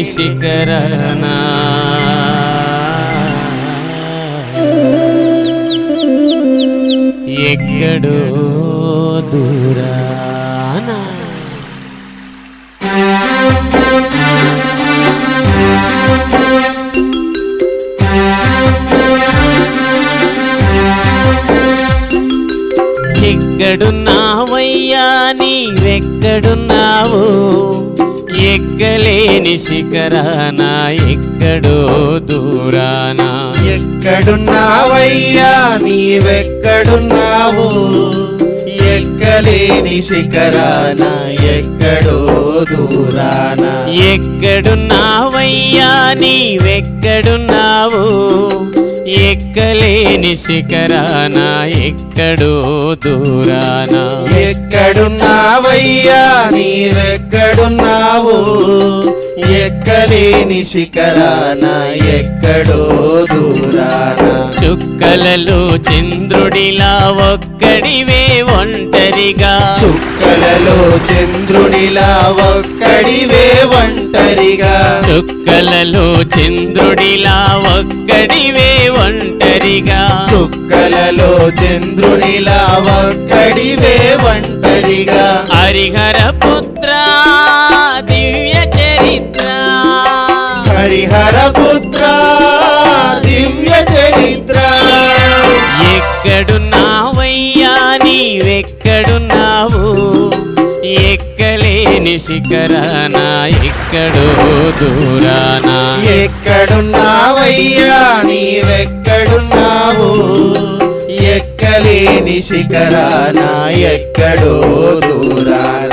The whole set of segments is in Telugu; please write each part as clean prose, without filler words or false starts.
శిఖరాన ఎక్కడో దూరాన ఎక్కడున్నావయ్యా నీవెక్కడున్నావు ఎక్కలేని శిఖరాన ఎక్కడో దూరాన ఎక్కడున్నావయ్యా నీవెక్కడున్నావు ఎక్కలేని శిఖరాన ఎక్కడో దూరాన ఎక్కడున్నావయ్యా నీవెక్కడున్నావు ఎక్కలేని శిఖరాన ఎక్కడో దూరాన ఎక్కడున్నావయ్యా నీవెక్కడున్నావు ఎక్కలేని శిఖరాన ఎక్కడో దూరాన చుక్కలలో చంద్రుడిలా ఒక్కడివే ఒంటరిగా చుక్కలలో చంద్రుడిలా ఒక్కడివే ఒంటరిగా చుక్కలలో చంద్రుడిలా ఒక్కడివే ఒంటరిగా చుక్కలలో చంద్రుడిలా ఒక్కడివే ఒంటరిగా హరిహర పుత్ర దివ్య చరిత్ర హరిహర పుత్ర దివ్య చరిత్ర ఎక్కడున్నావయ్యా నీవెక్కడున్నావు ఎక్కలేని శిఖరాన ఎక్కడో దూరాన ఎక్కడున్నావయ్యా నీవెక్కడున్నావు ఎక్కలేని శిఖరాన ఎక్కడో దూరాన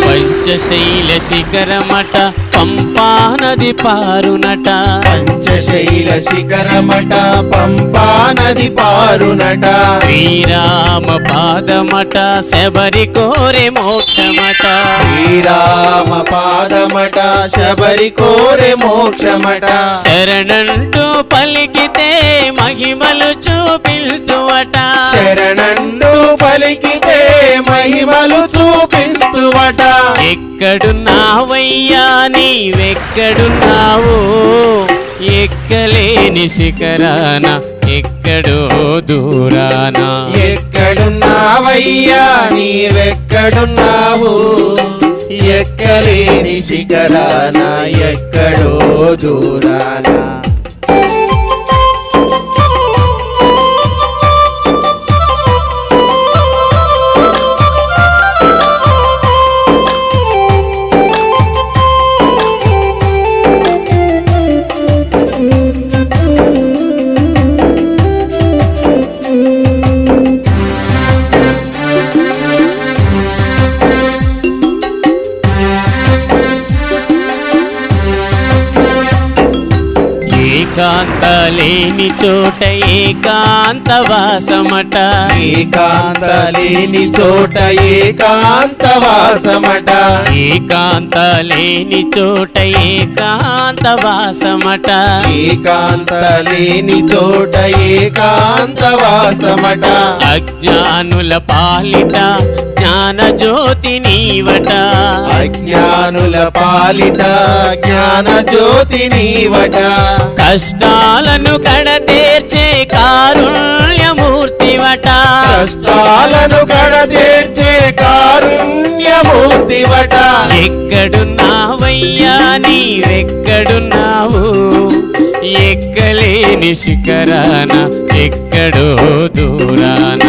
పంచశైల శిఖరమట పంపా నది పారునట పంచశైల శిఖరమట పంపా నది పారునట శ్రీరామ పాదమట శబరి కోరె మోక్షమట శ్రీరామ పాదమట శబరి కోరె మోక్షమట శరణంటూ పలికితే మహిమలు చూపిల్తువట శరణంటూ పలికితే మహిమలు చూపిస్తువట ఎక్కడున్నావయ్యా నీవెక్కడున్నావు ఎక్కలేని శిఖరాన ఎక్కడో దూరాన ఎక్కడున్నావయ్యా నీవెక్కడున్నావు ఎక్కలేని శిఖరాన ఎక్కడో దూరాన ఏకాంత లేని చోట ఏకాంత వాసమట ఏకాంత లేని చోట ఏకాంత వాసమట ఏకాంత లేని చోట ఏకాంత వాసమట ఏకాంత లేని చోట ఏకాంత వాసమట అజ్ఞానుల పాలిట జ్ఞాన జ్యోతి నీవట అజ్ఞానుల పాలిట జ్ఞాన జ్యోతి నీవట కష్టాలను కడతీర్చే కారుణ్యమూర్తివట కష్టాలను కడతీర్చే కారుణ్యమూర్తివట ఎక్కడున్నావయ్యా నీవెక్కడున్నావు ఎక్కలేని శిఖరాన ఎక్కడో దూరాన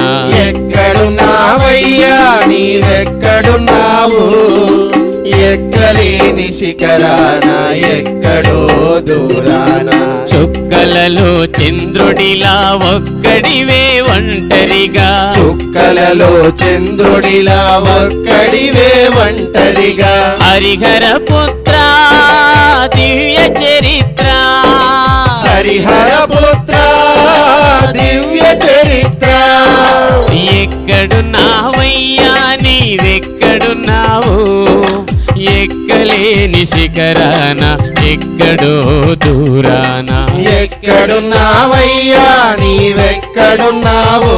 ఎక్కడున్నావయ్యా నీవెక్కడున్నావు ఎక్కలేని శిఖరాన ఎక్కడో దూరాన చుక్కలలో చంద్రుడిలా ఒక్కడివే ఒంటరిగా చుక్కలలో చంద్రుడిలా ఒక్కడివే ఒంటరిగా హరిహర పుత్ర దివ్య చరిత్ర హరిహర పుత్ర దివ్య చరిత్ర ఎక్కడున్నావయ్యా నీవెక్కడున్నావు ఎక్కలేని శిఖరాన ఎక్కడో దూరాన ఎక్కడున్నావయ్యా నీవెక్కడున్నావు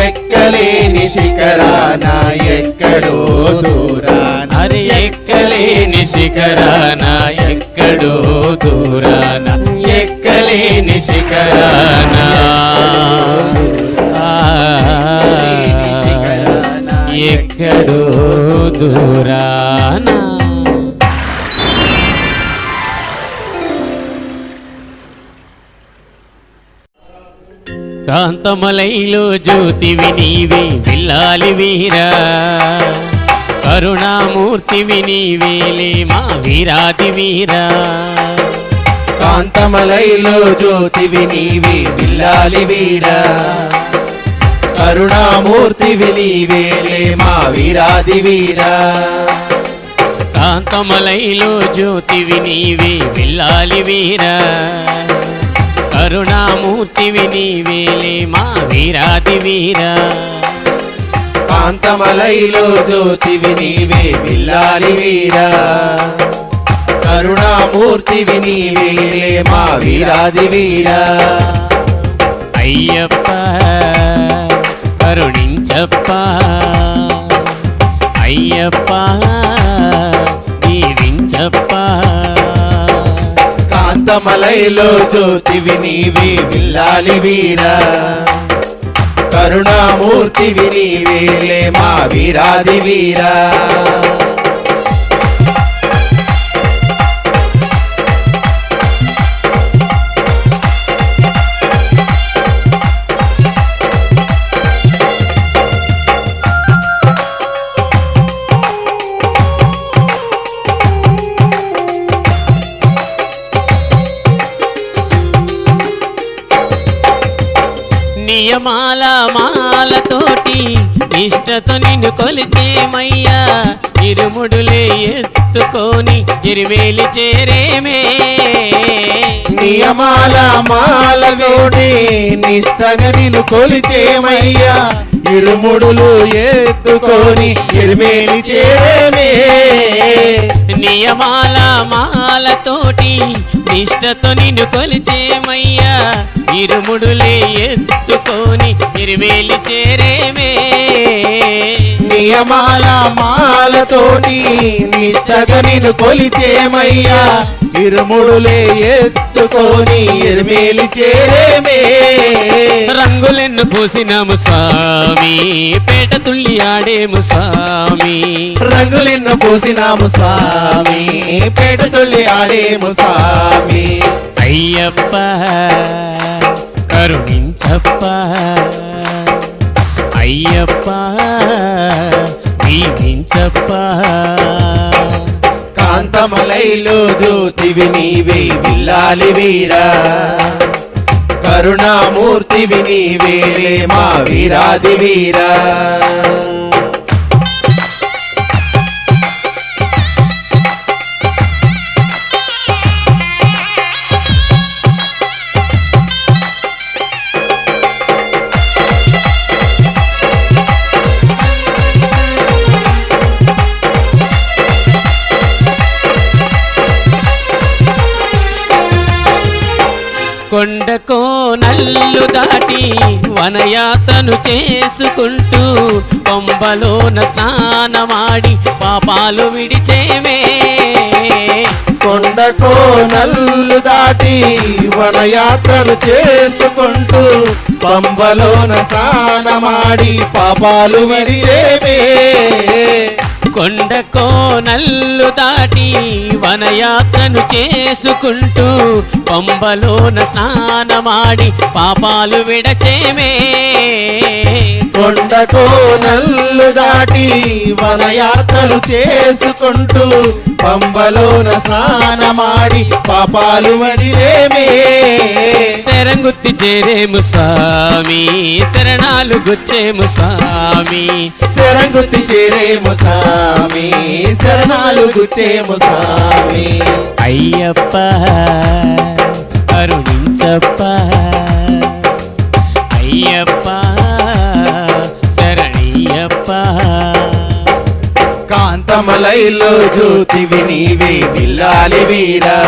ఎక్కలేని శిఖరాన ఎక్కడో దూరాన అరే ఎక్కలేని శిఖరాన ఎక్కడో దూరాన ఎక్కలేని శిఖరాన ఎక్కడో దూరాన కాంతమలైలో జ్యోతివి నీవే విల్లాలి వీరా కరుణామూర్తివి నీవేలే మా వీరాది వీరా కాంతమలైలో జ్యోతివి నీవే విల్లాలి వీరా కరుణామూర్తివి నీవేలే మా వీరాది వీరా కాంతమలైలో జ్యోతివి నీవే విల్లాలి వీరా కరుణామూర్తివి నీవేలే మా వీరాది వీరా కాంతమలైలో జ్యోతివి నీవే విల్లాలి వీరా కరుణామూర్తివి నీవేలే మా వీరాది వీరా అయ్యప్ప కరుణించప్ప అయ్యప్ప దీవించప్ప కాంతమలైలో జ్యోతివి నీవే విల్లాలి వీరా కరుణామూర్తివి నీవేలే మా వీరాది వీరా నియమాల మాలతోటి నిష్టతో నిన్ను కొలిచేమయ్యా ఇరుముడులే ఎత్తుకొని ఇరువేలి చేరేమే నియమాల మాలతోటి నిష్టగా నిన్ను కొలిచేమయ్యా ఇరుముడులు ఎత్తుకొని ఇరుమేలి చేరేమే నియమాల మాలతోటి నిష్టతో నిన్ను కొలిచేమయ్యా ఇరుముడులే ఎత్తుకొని ఇరువేలి చేరేమే నియమాల మాలతోటి నిష్టగా నిన్ను కొలిచేమయ్యా ఇరుముడులే ఎత్తుకొని ఇరుమేలి చేరేమే రంగులెన్ను పూసినాము స్వామి పేట తుళ్ళి ఆడేము స్వామి రంగులెన్ను పూసినాము స్వామి పేట తుళ్ళి ఆడేము స్వామి అయ్యప్ప కరుణించప్ప అయ్యప్ప దీవించప్ప కాంతమలైలో జ్యోతివి నీవే విల్లాలి వీరా కరుణామూర్తివి నీవేలే మా వీరాది వీరా కొండకో నల్లు దాటి వనయాతను చేసుకుంటూ పంబలోన స్నానమాడి పాపాలు విడిచేమే కొండకో నల్లు దాటి వనయాత్రలు చేసుకుంటూ పంబలోన స్నానమాడి పాపాలు విడిచేమే కొండకో నల్లు దాటి వనయాత్రను చేసుకుంటూ పంబలోన స్నానమాడి పాపాలు విడచేమే కొండకో నల్లు దాటి వనయాత్రలు చేసుకుంటూ పంబలోన స్నానమాడి పాపాలు వదిలేమే శరంగుత్తి చేరేము స్వామి శరణాలు గుచ్చేము స్వామి శరణు మృతి చేరేము స్వామి శరణాలు గుచ్చేము స్వామి అయ్యప్ప కరుణించప్ప అయ్యప్ప శరణయ్యప్ప కాంతమలైలో జ్యోతివి నీవే బిల్లాలి వీరా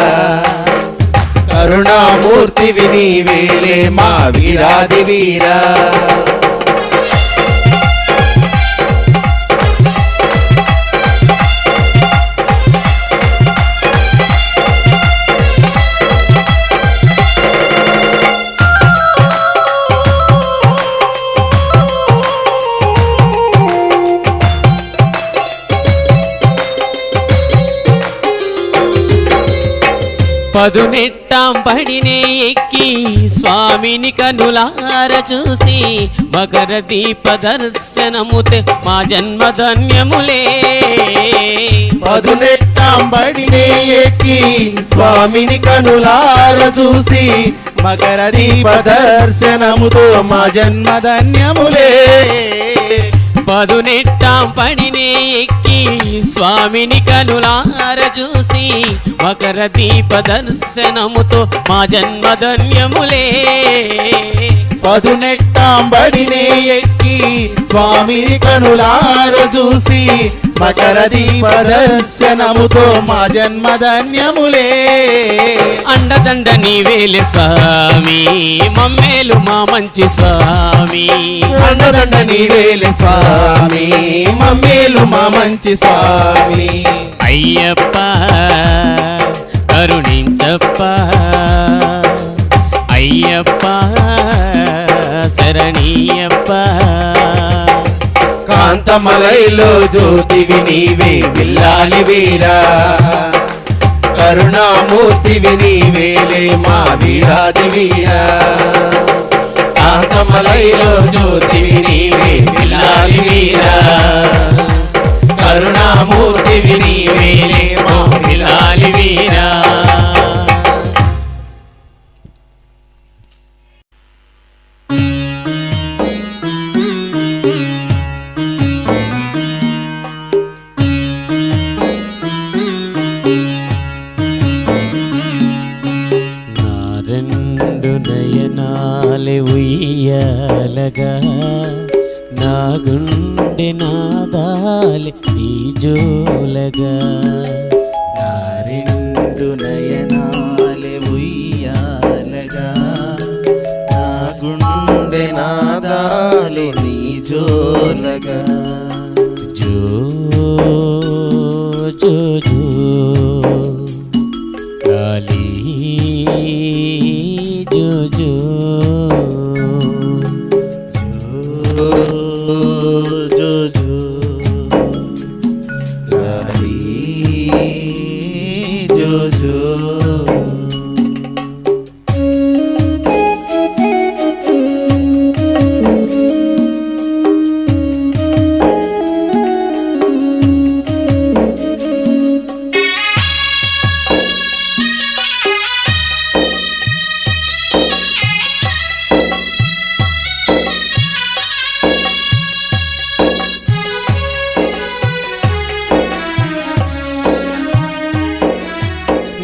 కరుణామూర్తివి నీవేలే మా వీరాది వీరా పదునెట్టాం పడినే ఎక్కి స్వామిని కనులార చూసి మకర దీప దర్శనముతే మా జన్మధన్యములే పదునెట్టాం బడినే ఎక్కి స్వామిని కనులార చూసి మకర దీప దర్శనముతో మా జన్మధన్యములే పదునెట్టాం పడినే ఎక్కి స్వామిని కనులార చూసి మకర దీప దర్శనముతో మా జన్మధన్యములే పదునెట్టాం బడినే ఎక్కి స్వామిని కనులార చూసి మకర దీప దర్శనముతో మా జన్మధన్యములే అండదండ నీవేలే స్వామి మమ్మేలు మా మంచి స్వామి అండదండ నీవేలే స్వామి మమ్మేలు మా మంచి స్వామి అయ్యప్ప కరుణించప్ప అయ్యప్ప శరణీయప్ప కాంతమలైలో జ్యోతివి నీవే బిల్లాలి వీరా కరుణామూర్తివి నీవేలే మా వీరాది వీరా కాంతమలైలో జ్యోతివి నీవే బిల్లాలి వీరా కరుణామూర్తివి నీవేలే మా వీరాది వీరా నయనాలే ఉయ్యాలగా నా గుండె నాదాలే నీ జోలగా నా రెండు నయనాలే ఉయ్యాలగా నా గుండె నాదాలే నీ జోలగా జో జో జో కాళీ జో జో జో జో లాలీ జో జో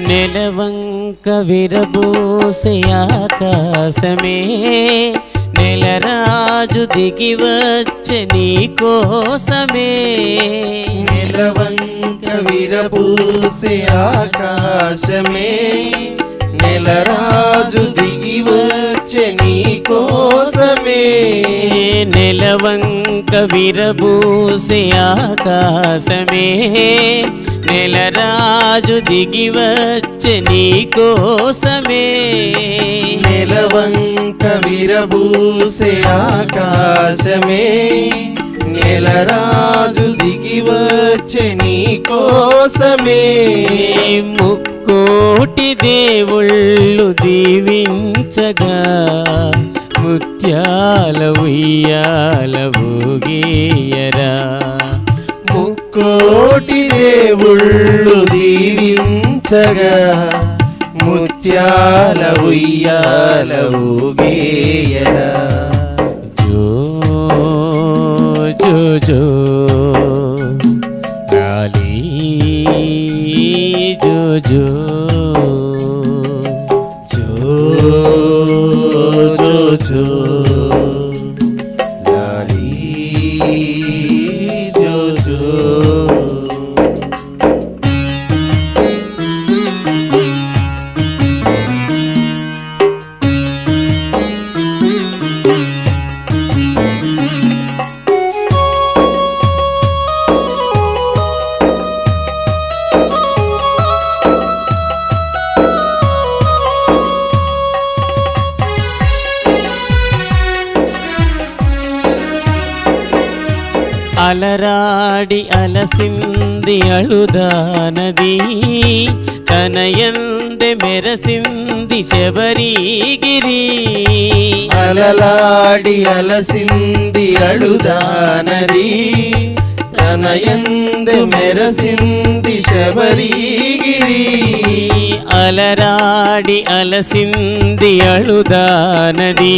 నెలవంక విరబూసే ఆకాశమే నెలరాజు దిగి వచ్చే నీ కోసమే నెలవంక విరబూసే ఆకాశమే నెలరాజు దిగి వచ్చే నీ కోసమే నెలవంక విరబూసే ఆకాశమే నెలరాజు దిగి వచ్చే నీ కోసమే నెలవంక విరబూసే ఆకాశమే నెలరాజు దిగి వచ్చే నీ కోసమే ముక్కోటి దేవుళ్ళు దీవించగా ముత్యాల ఉయ్యాల ఊగేయరా ముక్కోటి దేవుళ్ళు దీవించగా ముత్యాల ఉయ్యాల ఊగేయరా జో జో జో జో లాలి జో జో జో లాలి జో జో అలరాడి అలసింది అళుదానది తనయందె మెరసింది శబరిగిరి అలలాడి అలసింది అళుదానది తనయందు మెరసింది శబరిగిరి అలరాడి అలసింది అళుదానది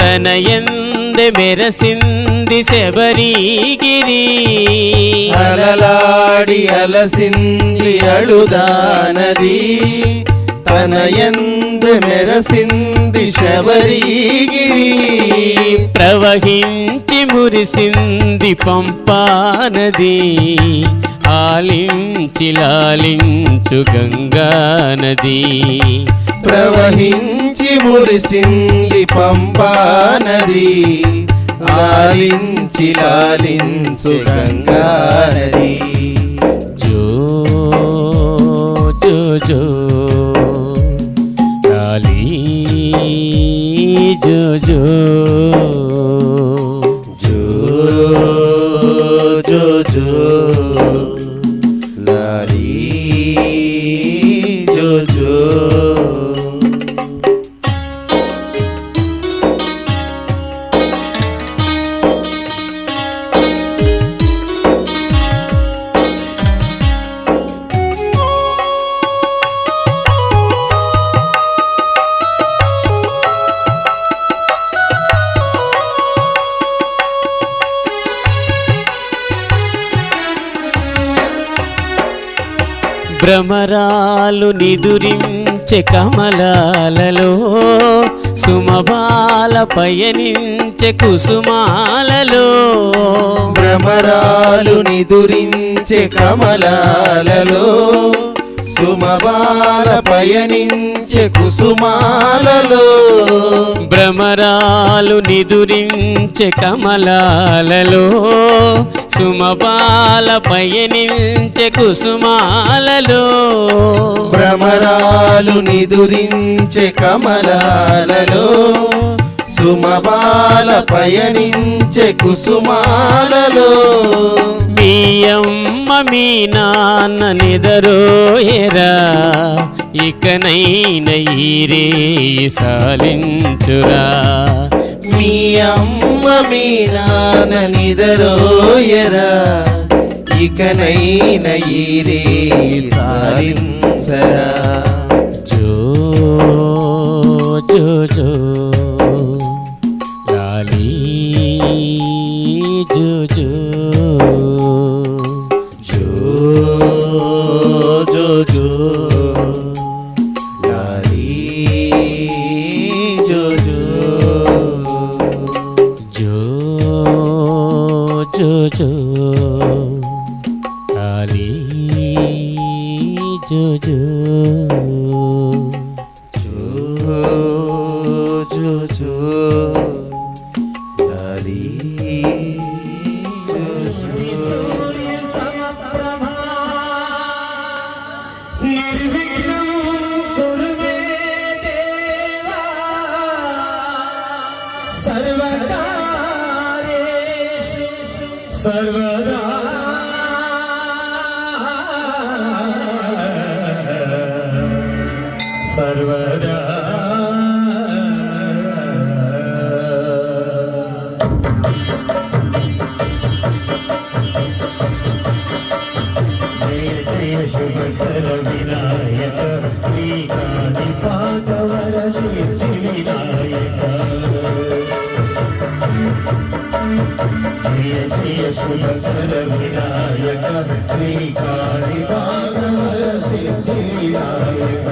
తనయందె మెరసింది శబరిగిరి అలలాడి అలసింది అళుదానది తనయందు మెరసింది శబరిగిరి ప్రవహించి మురిసింది పంపానది ఆలించి లాలించు గంగానది ప్రవహించి మురిసింది పంపానది లాలించి లాలించు గంగానది జో జో జో లాలి జో జో జో జో జో లాలి జో జో భ్రమరాలు నిదురించే కమలాలలో సుమబాల పయనించే కుసుమాలలో భ్రమరాలు నిదురించే కమలాలలో సుమబాల పయనించే కుసుమాలలో భ్రమరాలు నిదురించే కమలాలలో సుమబాల పయనించే కుసుమాలలో భ్రమరాలు నిదురించే కమలాలలో సుమబాల పయనించే కుసుమాలలో మీ అమ్మ మీ నాన్న నిదరోయరా ఇకనైన ఈరే సాలించురా మీ అమ్మ మీ నాన్న నిదరోయరా ఇకనైన ఈరే సాలించరా జో జో జో లాలి జో జో జో జో జో లాలి జో జో జో జో జో లాలి జో జో జో జో లాలి జో నిర్విఘ్నం కురు మే దేవా సర్వకార్యేషు సర్వదా సర్వదా జయ జయ శుభకర వినాయక శ్రీకాదిపాకవర సిద్ధి వినాయక జయ శుభకర వినాయక శ్రీకాళి భాగవర సిద్ధి వినాయక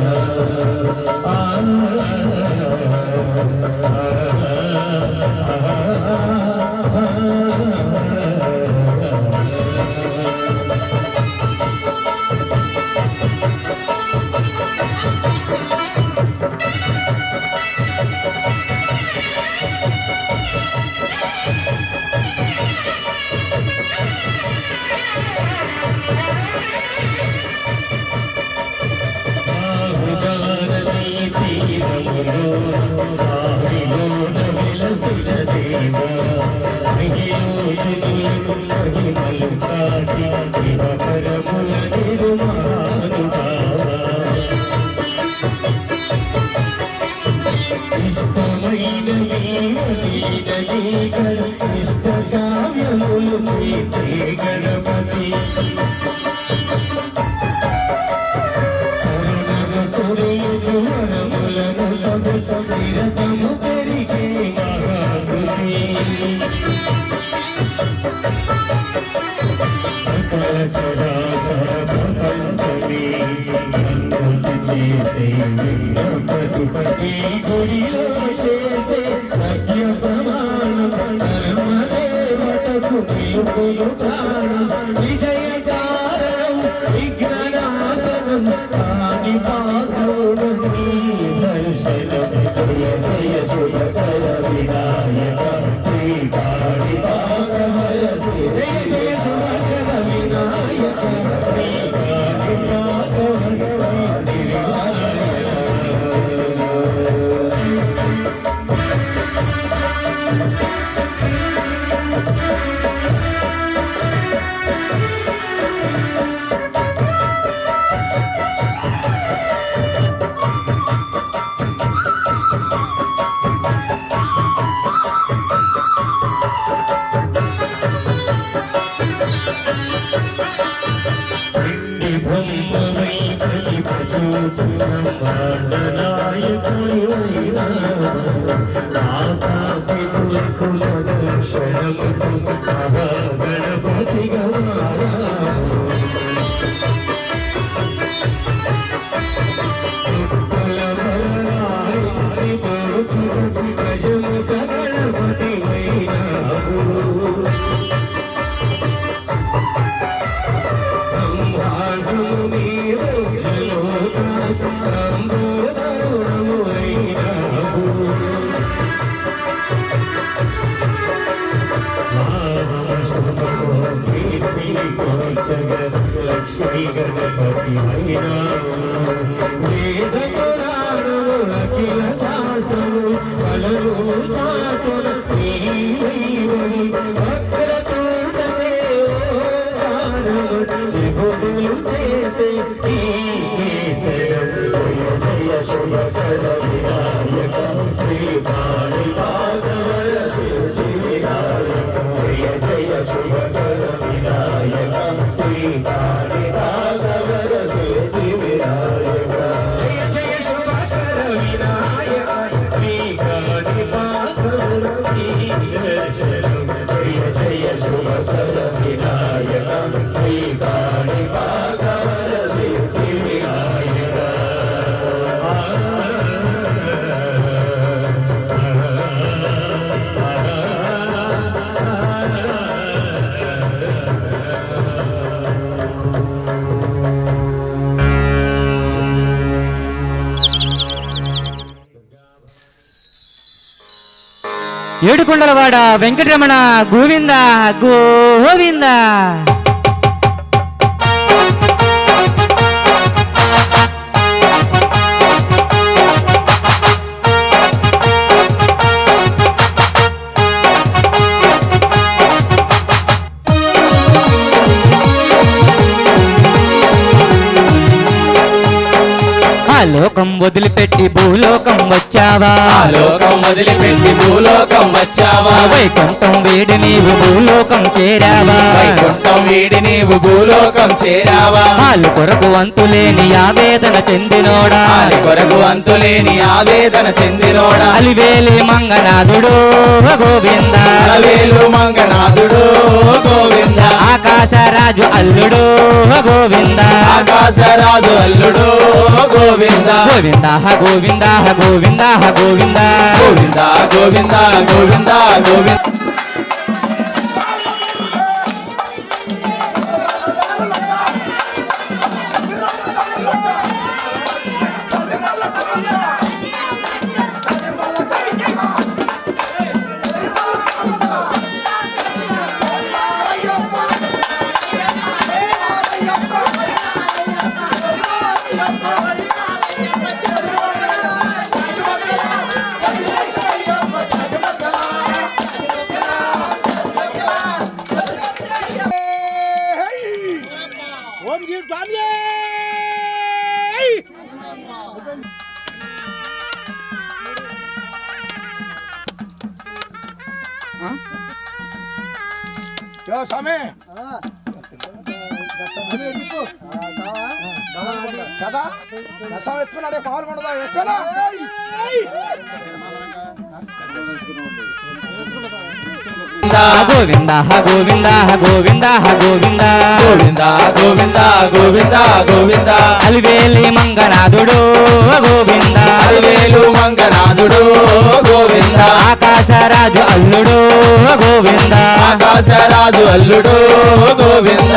ఇష్టమైన ఇష్ట కావ్యములు గణపతి వరములను సమురతము పెరిగే మహాకృతి సకల చరాచర ప్రపంచమే సన్నుతి చేసే విఘ్నపతి గుడిలో చేసే సత్య ప్రమాణం ధర్మదేవతకు నిలుపులు ప్రాణం విజయ చారణం విఘ్ననాశనం కాని పాత్రుడు నీ దర్శనం జయ జయ శుభకర వినాయక శ్రీకాళి భాగవర జయ జయ శుభకర వినాయక శ్రీకాళి భాగవర బ్రహ్మమై ప్రతిపచూచు బ్రహ్మాండనాయకుడి నాథాపితులకు దక్షిణముకు మహాగణపతి గజముఖ గణపతి వైరావు లక్ష్మీ గణపతి వేద పురాణములకిల శాస్త్రము కలరు శాస్త్ర భక్తులు చేసే జయ శుభకర వినాయక శ్రీకాళి భాగవర సిద్ధి వినాయక జయ జయ శుభకర వినాయక శ్రీకాళి భాగవర సిద్ధి వినాయక జయ జయ శుభకర వినాయక శ్రీకాళి భాగవర దర్శనం జయ జయ శుభకర వినాయక శ్రీకాళి భాగవర సిద్ధి వినాయక ఏడుకొండలవాడ వెంకటరమణ గోవింద గోవింద. లోకం వదిలిపెట్టి భూలోకం వచ్చావా, లోకం వదిలిపెట్టి భూలోకం వచ్చావా, వైకుంఠం వేడి నీవు భూలోకం చేరావా, వైకుంఠం వీడి నీవు భూలోకం చేరావా వాళ్ళు కొరకు అంతులేని ఆవేదన చెందినోడా ఆలి కొరకు అంతులేని ఆవేదన చెందినోడా అలివేలి మంగనాథుడు గోవింద అలవేలు మంగనాథుడు గోవింద ఆకాశరాజు అల్లుడు గోవింద ఆకాశరాజు అల్లుడు గోవింద గోవింద గోవింద గోవింద గోవింద గోవింద గోవింద గోవింద గోవింద స్వామి కదా రసం ఎత్తుకున్నాడే పాలు ఉండదా ఎచ్చలా గోవింద గోవింద గోవింద గోవింద గోవింద గోవింద గోవింద గోవింద అలివేలి మంగనాథుడు గోవింద అలవేలు మంగనాథుడు గోవింద ఆకాశరాజు అల్లుడు గోవింద ఆకాశరాజు అల్లుడు గోవింద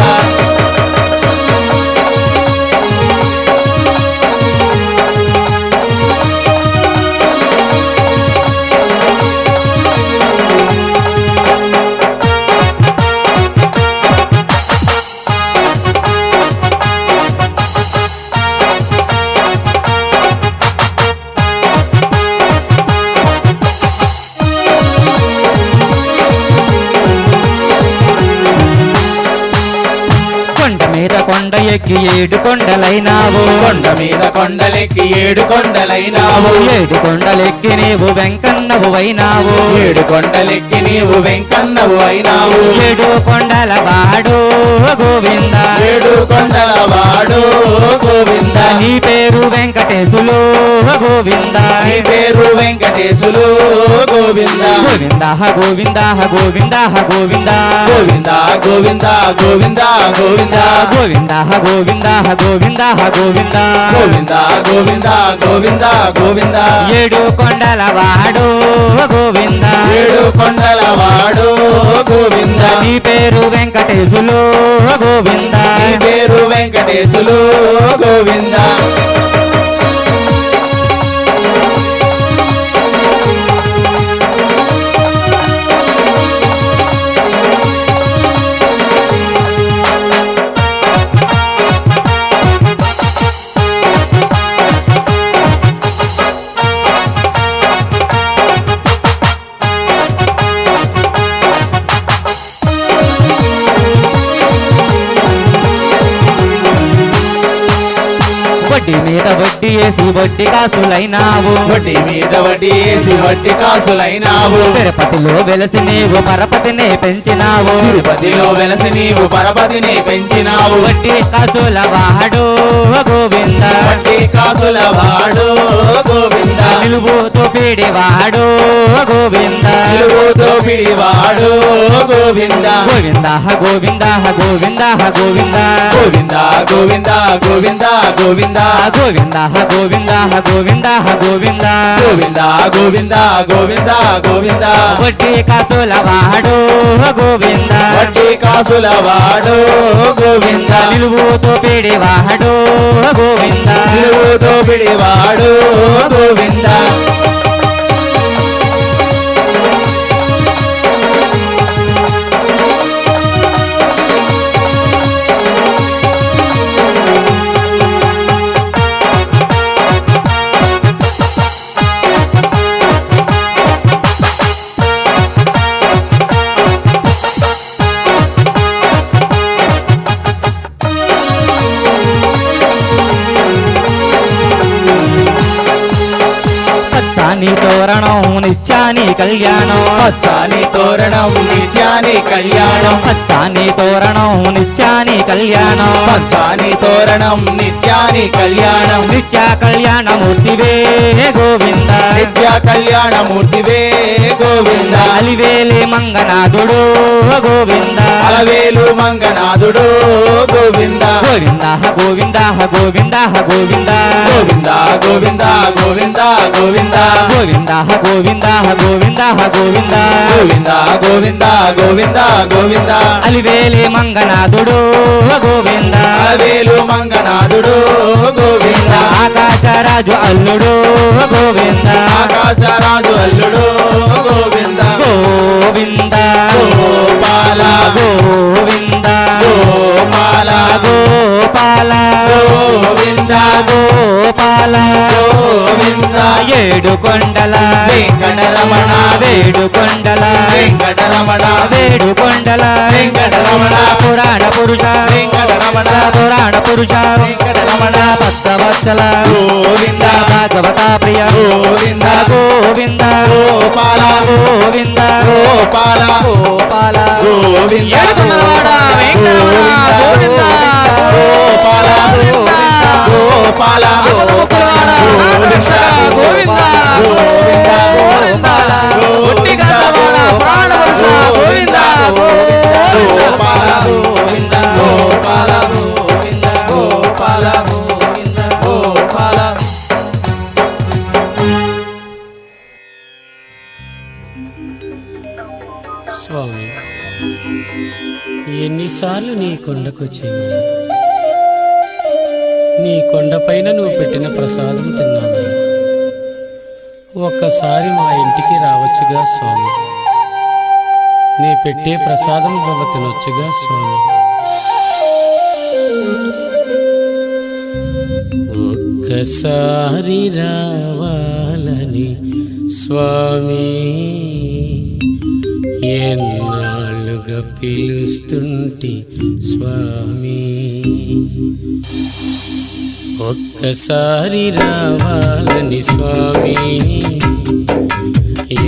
కొండ మీద కొండ ఎక్కి 7 కొండలైనావు కొండ మీద కొండలెక్కి 7 కొండలైనావు 7 కొండలెక్కి నీవు వెంకన్నవు అయినావు 7 కొండలెక్కి నీవు వెంకన్నవు అయినావు 7 కొండల వాడు గోవింద 7 కొండల వాడు గోవింద నీ పేరు వెంకటేశులు గోవింద నీ పేరు వెంకటేశులు గోవింద గోవింద గోవింద గోవింద గోవింద గోవింద గోవింద గోవింద గోవింద గోవింద గోవింద గోవింద గోవింద గోవింద గోవింద గోవింద గోవింద 7 కొండల వాడు గోవింద 7 కొండల వాడు గోవింద నీ పేరు వెంకటేశులు గోవింద నీ పేరు వెంకటేశులు గోవింద వడ్డీ మీద వడ్డీ వేసి వడ్డీ కాసులైనావు వడ్డీ మీద వడ్డీ వేసి వడ్డీ కాసులైనావు తిరుపతిలో వెలసి నీవు పరపతిని పెంచినావు తిరుపతిలో వెలసి నీవు పరపతిని పెంచినావు వడ్డీ కాసుల వాడు గోవింద వడ్డీ కాసుల వాడు గోవింద నిలువుతో పీడివాడు గోవింద నిలువుతో పిడివాడు గోవింద గోవింద గోవింద గోవింద గోవింద గోవింద గోవింద గోవింద గోవింద గోవింద గోవింద గోవింద గోవింద గోవింద గోవింద గోవింద గోవింద వడ్డీ కాసుల వాడు గోవింద వడ్డీ కాసుల వాడు గోవింద నిలువుతో పీడివాడు గోవింద నిలువుతో పిడివాడు గోవింద పచ్చాని తోరణం నిత్యాని కళ్యాణం పచ్చాని తోరణం నిత్యాని కళ్యాణం పచ్చాని తోరణం కళ్యాణం పంచాని తోరణం నిత్యాని కళ్యాణం నిత్య కళ్యాణమూర్తివే గోవింద నిత్య కళ్యాణమూర్తివే గోవింద అలివేలి మంగనాథుడు గోవింద అలవేలు మంగనాథుడు గోవింద గోవింద గోవింద గోవింద గోవింద గోవింద గోవింద గోవింద గోవింద గోవింద గోవింద గోవింద గోవింద గోవింద గోవింద గోవింద గోవింద అలివేలి మంగనాథుడు గోవింద అలవేలు మంగనాథుడు గోవింద ఆకాశరాజు అల్లుడు గోవింద ఆకాశరాజు అల్లుడు గోవింద గోవింద గోపాల గోవింద గోపాల గోపాల గోవింద గోపాల గోవింద ఏడు కొండల వెంకటరమణ వేడుకొండల వెంకటరమణ వేడుకొండల వెంకటరమణ పురాణ పురుష వెంకటరమణ పురాణ పురుష వెంకటరమణ భక్తవత్సల గోవింద భాగవత ప్రియ గోవింద గోవింద గోపాల గోవింద గోపాల గోపాల గోవింద ఏడుకొండలవాడ వెంకటరమణ గోవింద గోపాల గోపాల ముక్కులవాడ నాగరక్షక గోవింద గోవింద గోపాల ఒట్టిగంధవాడ పురాణ పురుష గోవింద గోపాల గోవింద గోపాల గోవింద గోపాల గోవింద గోపాల స్వామి, ఎన్నిసార్లు నీ కొండకొచ్చాను. నీ కొండపైన నువ్వు పెట్టిన ప్రసాదం తిన్నాను. ఒక్కసారి మా ఇంటికి రావచ్చుగా స్వామి. నీ పెట్టే ప్రసాదం బాబా తినొచ్చుగా స్వామి. ఒక్కసారి రావాలని స్వామి ఎన్నాళ్ళుగా పిలుస్తుంటి స్వామి. ఒక్కసారి రావాలని స్వామి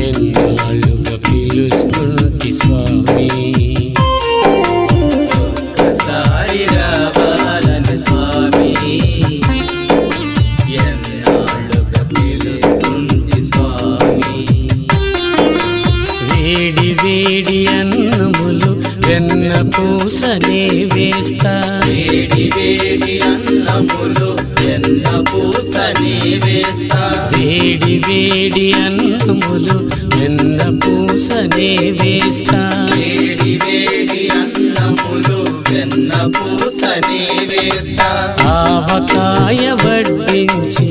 ఎన్నాళ్ళుగా పిలుస్తుంటి స్వామి. ఒక్కసారి రావాలని స్వామి ఎన్నాళ్ళుగా పిలుస్తుంది స్వామి. వేడి వేడి అన్నములు వెన్న పూసనే వేస్తా. వేడి వేడి అన్నములు వెన్న పూసనే వేస్తా. వేడి వేడి అన్నములు వెన్న పూసనే వేస్తా. వేడి వేడి అన్నములు వెన్న పూసనే వేస్తా. ఆవకాయ వడ్డించి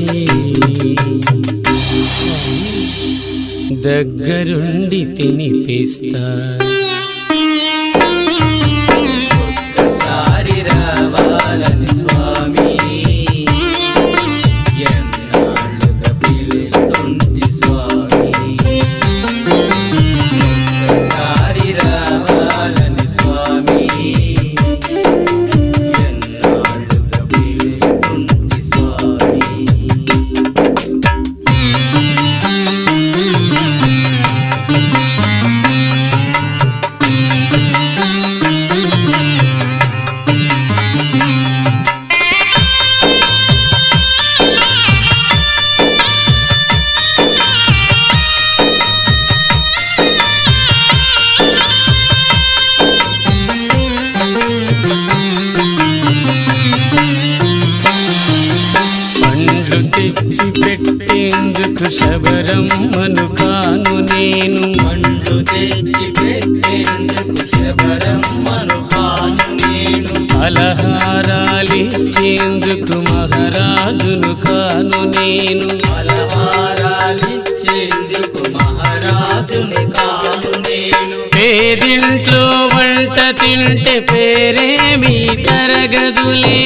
దగ్గరుండి తినిపిస్తా. ఒక్కసారి రావాలని స్వామి ఎన్నాళ్ళుగా పిలుస్తుంది స్వామి. ఒక్కసారి రావాలని స్వామి ఎన్నాళ్ళుగా పిలుస్తుంది స్వామి. పండ్లు తెచ్చి పెట్టేందుకు శబరమ్మను కాను నేను. పండు తెచ్చి పెట్టేందుకు శబరమ్మను కాను నేను. ఫలహారాలిచ్చేందుకు మహారాజును కాను నేను. ఫలహారాలిచ్చేందుకు మహారాజుని కాను నేను. పేరింట్లో వంట తింటే పేరేమీ తరగదులే.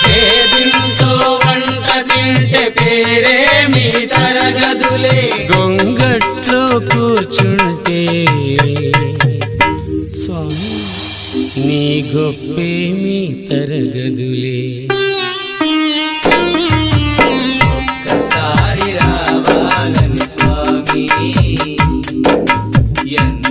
పేదింట్లో వంట తింటే పేరేమీ తరగదులే. గొంగట్లో కూర్చుంటే స్వామి నీ గొప్పేమీ తరగదులే. ఒక్కసారి రావాలని స్వామి ఎన్నాళ్ళుగా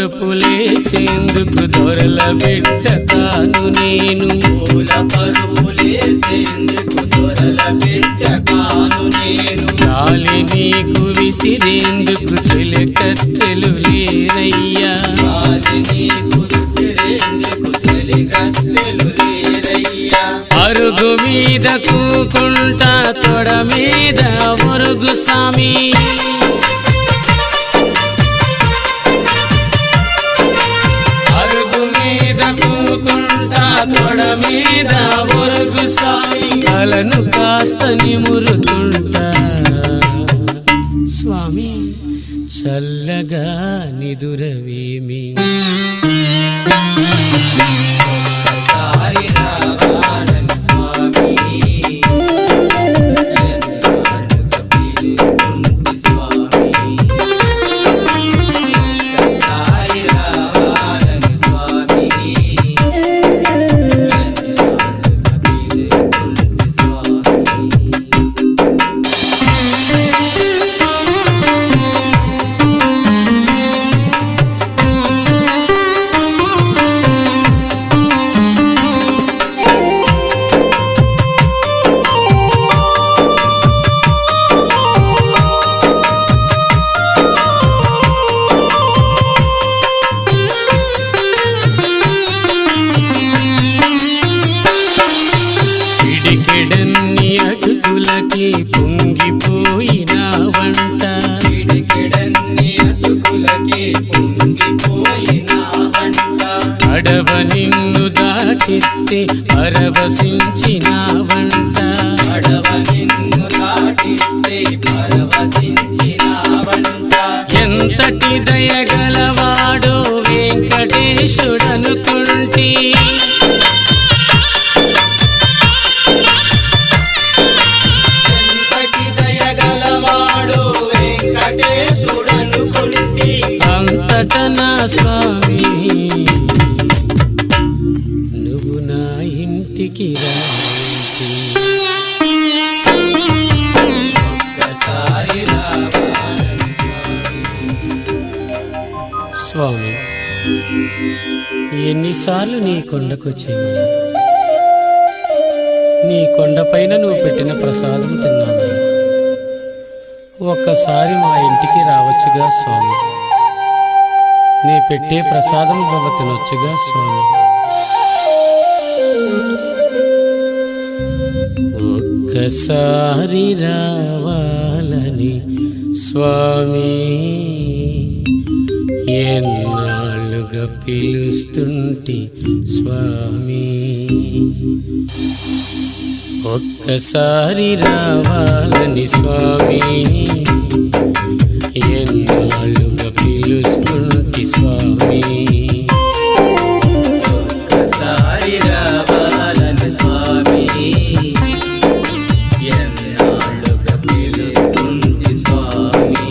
పరుపులేసేందుకు దొరల బిడ్డ కాను నేను. పూల పరుపులేసేందుకు దొరల బిడ్డ కాను నేను. గాలి నీకు విసిరేందుకు చెలికత్తెలు లేరయ్యా. గాలి నీకు విసిరేందుకు చెలికత్తెలు లేరయ్యా. అరుగు మీద కూకుంటా తొడ మీద ఒరుగు సామి. అరుగు మీద కూకుంటా తొడ మీద ఒరుగు సామి. కలను కాస్త నిమురుతుంటా స్వామి చల్లగా నిదురవేమి. ఒక్కసారి రావాలని స్వామి ఎన్నాళ్ళుగా పిలుస్తుంది స్వామి. ఒక్కసారి రావాలని స్వామి ఎన్నాళ్ళుగా పిలుస్తుంది స్వామి. పిడికెడన్ని అటుకులకి పొంగిపోయిన వంట. పిడికిడన్ని అటుకులకి పొంగిపోయిన వంట. అడవ నిన్ను దాటిస్తే పరవశించిన వంట. అడవ నిన్ను దాటిస్తే పరవశించిన వంట. ఎంతటి దయగలవాడో వెంకటేశుడనుకుంటి. ఎంతటి దయగలవాడు వెంకటేశుడనుకుంటి. అంతట నా స్వామి నువ్వు నా ఇంటికి రావేంటి. ఒక్కసారి రావాలని స్వామి ఎన్నిసార్లు నీ కొండకొచ్చాను. నీ కొండపైన నువ్వు పెట్టిన ప్రసాదం తిన్నాను. ఒక్కసారి మా ఇంటికి రావచ్చుగా స్వామి. నీ పెట్టే ప్రసాదం బాబా తినొచ్చుగా స్వామి. ఒక్కసారి రావాలని స్వామి ఎన్నాళ్ళుగా పిలుస్తుంటి స్వామి. ఒక్కసారి రావాలని స్వామి ఎన్నాళ్ళుగా పిలుస్తుంటి స్వామి. ఒక్కసారి రావాలని స్వామి ఎన్నాళ్ళుగా పిలుస్తుంది స్వామి.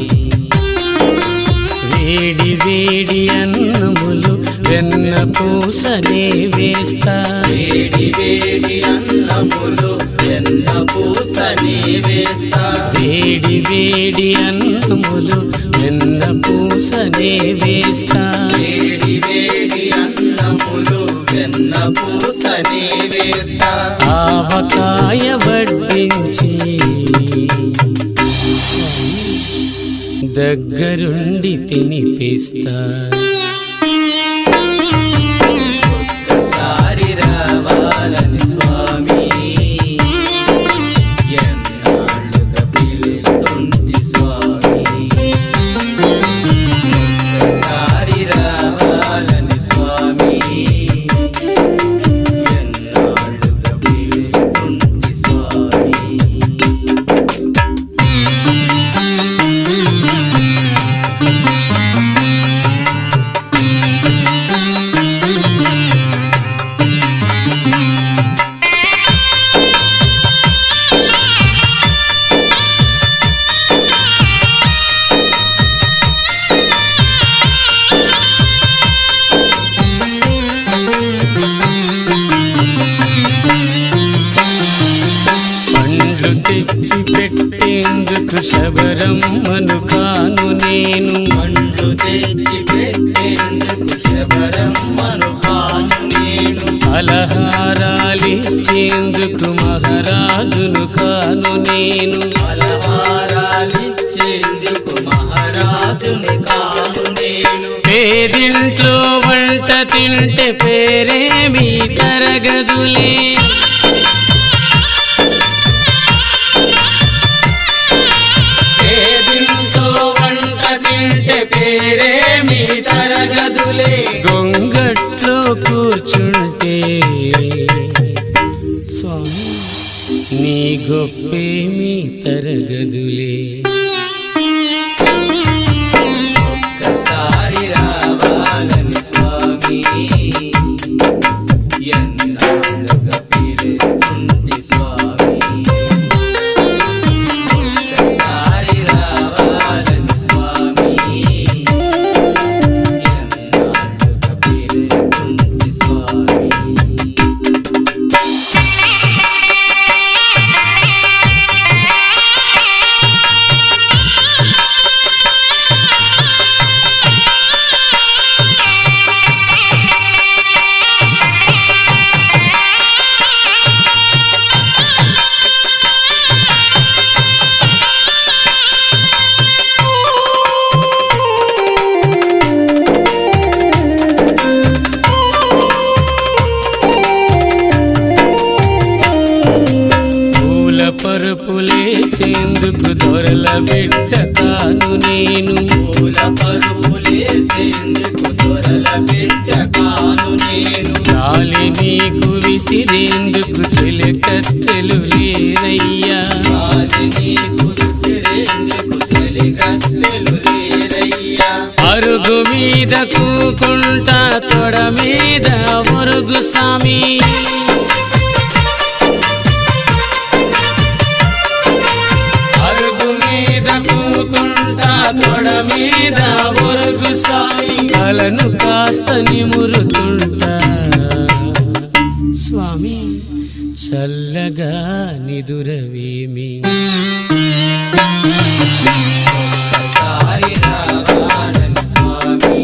వేడి వేడి అన్నములు వెన్న పూసనే వేస్తా. వేడి వేడి అన్నములు వెన్న పూసనే వేస్తా. వేడి వేడి అన్నములు వెన్న పూసనే వేస్తా. వేడి వేడి అన్నములు వెన్న పూసనే వేస్తా. ఆవకాయ వడ్డించి దగ్గరుండి తినిపిస్తా. ఒక్కసారి రావాలని స్వామి ఎన్నాళ్ళుగా పిలుస్తుంది స్వామి. ఒక్కసారి రావాలని స్వామి ఎన్నాళ్ళుగా పిలుస్తుంది స్వామి. తెచ్చి పెట్టేందుకు శబరమ్మను కాను నేను. పండ్లు తెచ్చి పెట్టేందుకు బ్రహ్మను కాను నేను అలహారాలిచ్చేందుకు మహారాజును కాను నేను అలహారాలిచ్చేందుకు మహారాజుని కాను నేను పేదింట్లో వంట తింటే పేరేమీ తరగదులే పేదింట్లో వంట తింటే పేరేమీ తరగదులే గొంగట్లో కూర్చుంటే స్వామి నీ గొప్పేమీ తరగదులే ఒక్కసారి రావాలని స్వామి ఎన్నాళ్ళుగా పిలుస్తుంది స్వామి ఒక్కసారి రావాలని స్వామి ఎన్నాళ్ళుగా పిలుస్తుంది స్వామి పూల పరుపులేసేందుకు దొరల బిడ్డ కాను నేను పూల పరుపులేసేందుకు దొరల బిడ్డ కాను నేను గాలి నీకు విసిరేందుకు చెలికత్తెలు లేరయ్యా గాలి నీకు విసిరేందుకు చెలికత్తెలు లేరయ్యా అరుగు మీద కూకుంటా తొడ మీద ఒరుగు సామి అరుగు మీద కూకుంటా తొడ మీద ఒరుగు సామి కలను కాస్త నిమురుతుంటా స్వామి చల్లగా నిదురవేమి ఒక్కసారి రావాలని స్వామి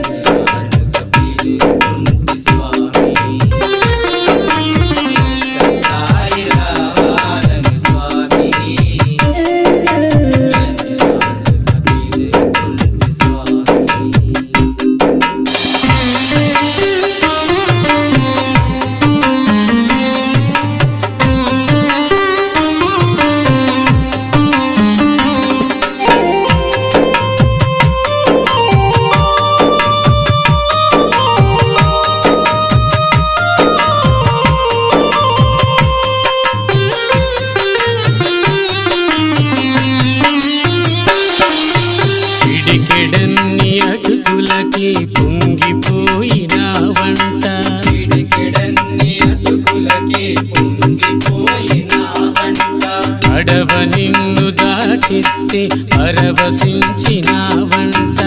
ఎన్నాళ్ళుగా పిలుస్తుంది స్వామి ఒక్కసారి రావాలని స్వామి ఎన్నాళ్ళుగా పిలుస్తుంది స్వామి పిడికెడన్ని అటుకులకి పొంగిపోయిన వంట పిడికిడన్ని అటుకులకి పొంగిపోయిన వంట అడవ నిన్ను దాటిస్తే పరవశించిన వంట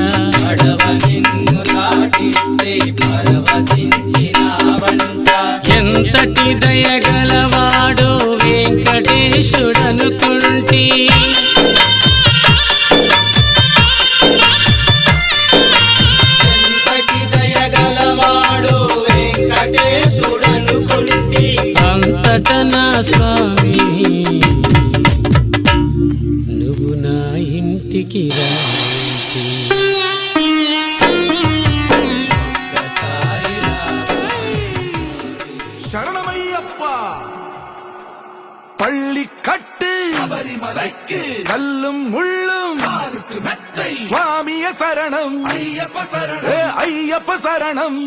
అడవ నిన్ను దాటిస్తే పరవశించిన వంట ఎంతటి దయగలవాడో వెంకటేశుడనుకుంటే ఎంతటి దయగలవాడు వెంకటేశుడనుకుంటి అంతట నా స్వామి నువ్వు నా ఇంటికి రా ఒక్కసారి రావాలని శరణమయ్యప్ప பள்ளி கட்டு கல்லும் முள்ளும் சுவாமிய சரணம் ஐயப்ப சரணம்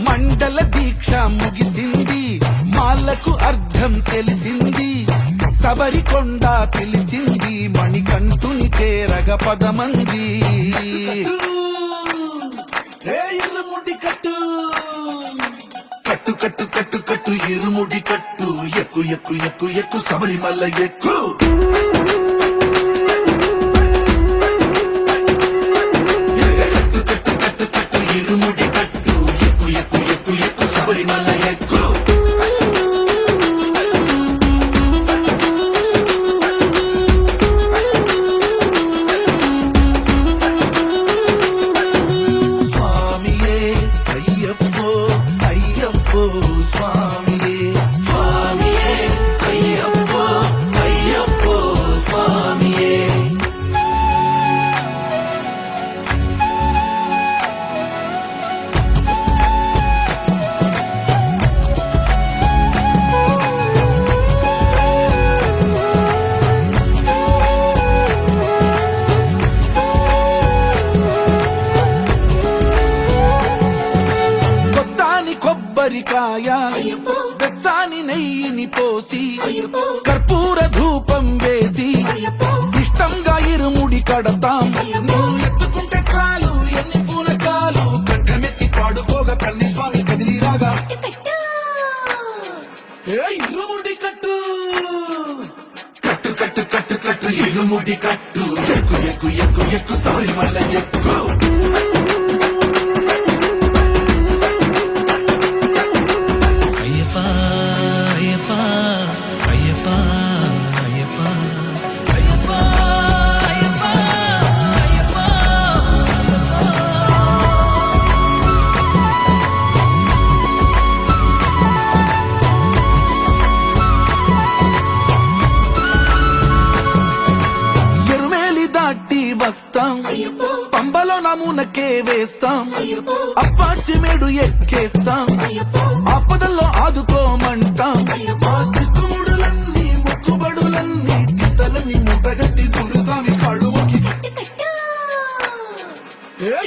మండల దీక్ష ముగిసింది మాలకు అర్థం తెలిసింది శబరికొండ పిలిచింది మణికంఠుని చేరగ పదమంది కట్టు కట్టు కట్టు కట్టు ఇరుముడి కట్టు ఎక్కు ఎక్కు ఎక్కు ఎక్కు శబరిమల ఎక్కు కట్టు కట్టు కట్టు కట్టు ఇరుముడి కట్టు ఎక్కు ఎక్కు ఎక్కు ఎక్కు శబరిమల ఎక్కు కడతాం నువ్వు ఎత్తుకుంటే చాలు ఎన్ని పూనకాలు కంఠమెత్తి పాడుకోగా కన్ని స్వామి కదిలిరాగా ఇరుముడి కట్టు కట్టు కట్టు కట్టు కట్టు ఇరుముడి కట్టు ఎక్కు ఎక్కు ఎక్కు ఎక్కు శబరిమల ఎక్కు వస్తాం పంబలో నమూనకే వేస్తాం అప్పాచిమేడు ఎక్కేస్తాం ఆపదల్లో ఆదుకోమంటాం మా చిక్కుముడులన్నీ మొక్కుబడులన్నీ చిత్తలన్నీ ముట్టగట్టి గురుస్వామి కాళ్ళు మొక్కి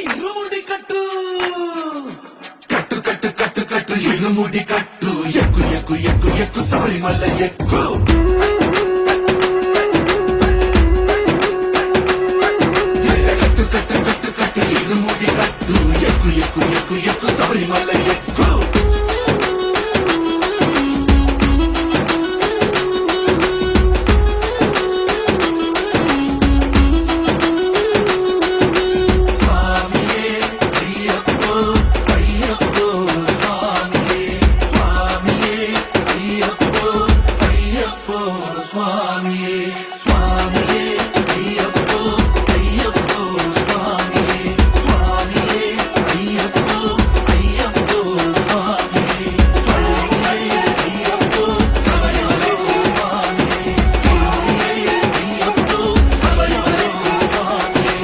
ఇరుముడి కట్టు కట్టు కట్టు కట్టు కట్టు ఇరుముడి కట్టు ఎక్కు ఎక్కు ఎక్కు ఎక్కు శబరిమల ఎక్కు ఎక్కు ఎక్కు ఎక్కు శబరిమల ఎక్కు స్వామియే అయ్యప్పో అయ్యప్పో స్వామియే స్వామియే అయ్యప్పో అయ్యప్పో స్వామియే స్వామియే అయ్యప్పో అయ్యప్పో స్వామియే స్వామియే అయ్యప్పో అయ్యప్పో స్వామియే స్వామియే అయ్యప్పో శబరిమల స్వామియే స్వామియే అయ్యప్పో శబరిమల స్వామియే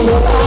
Go,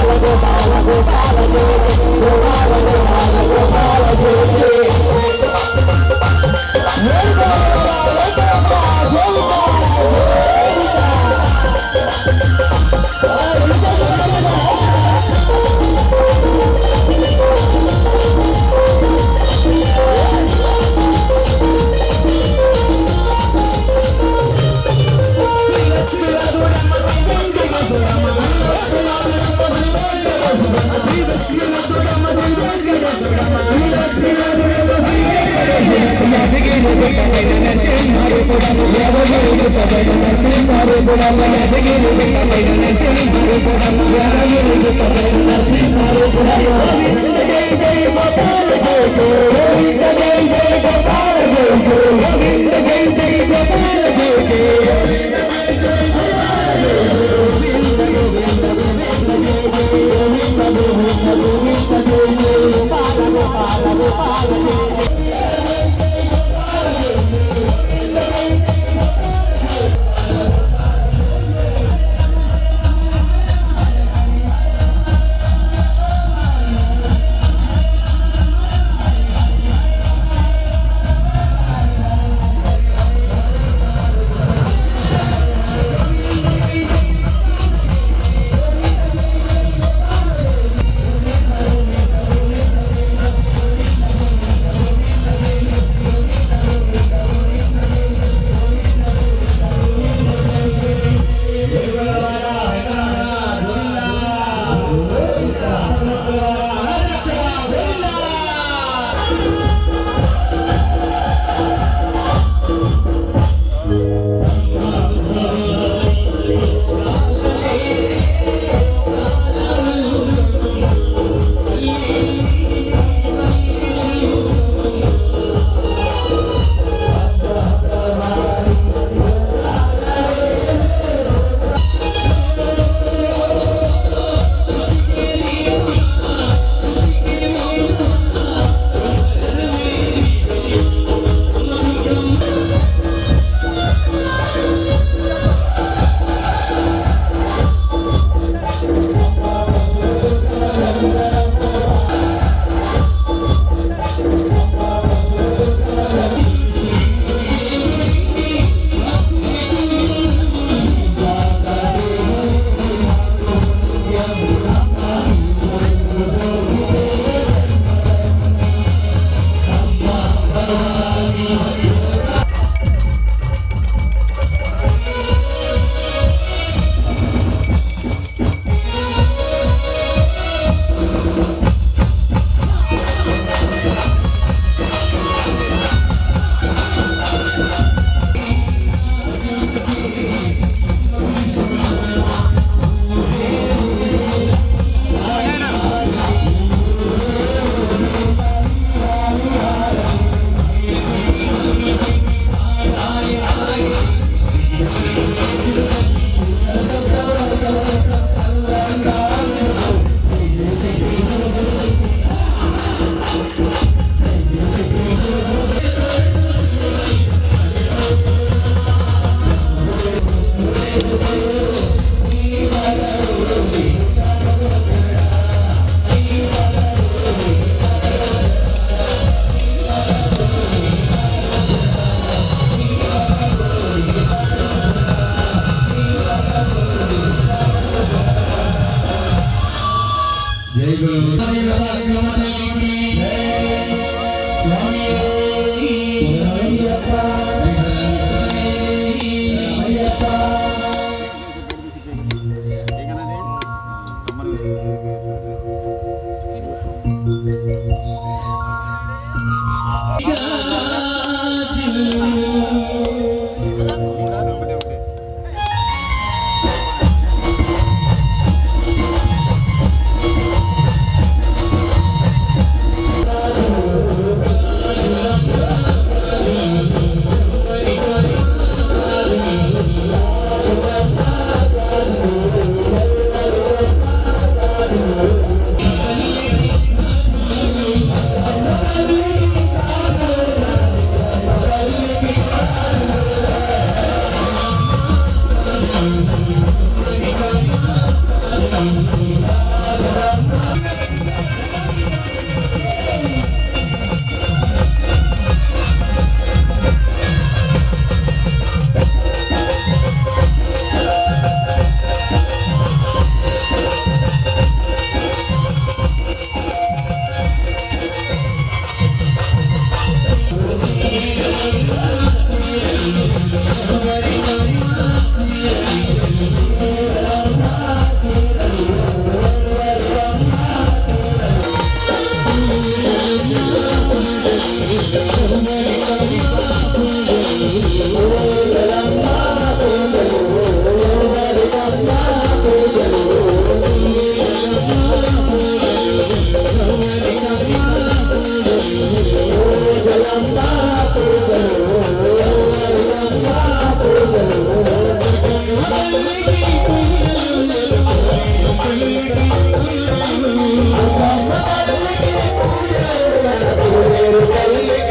తల్లి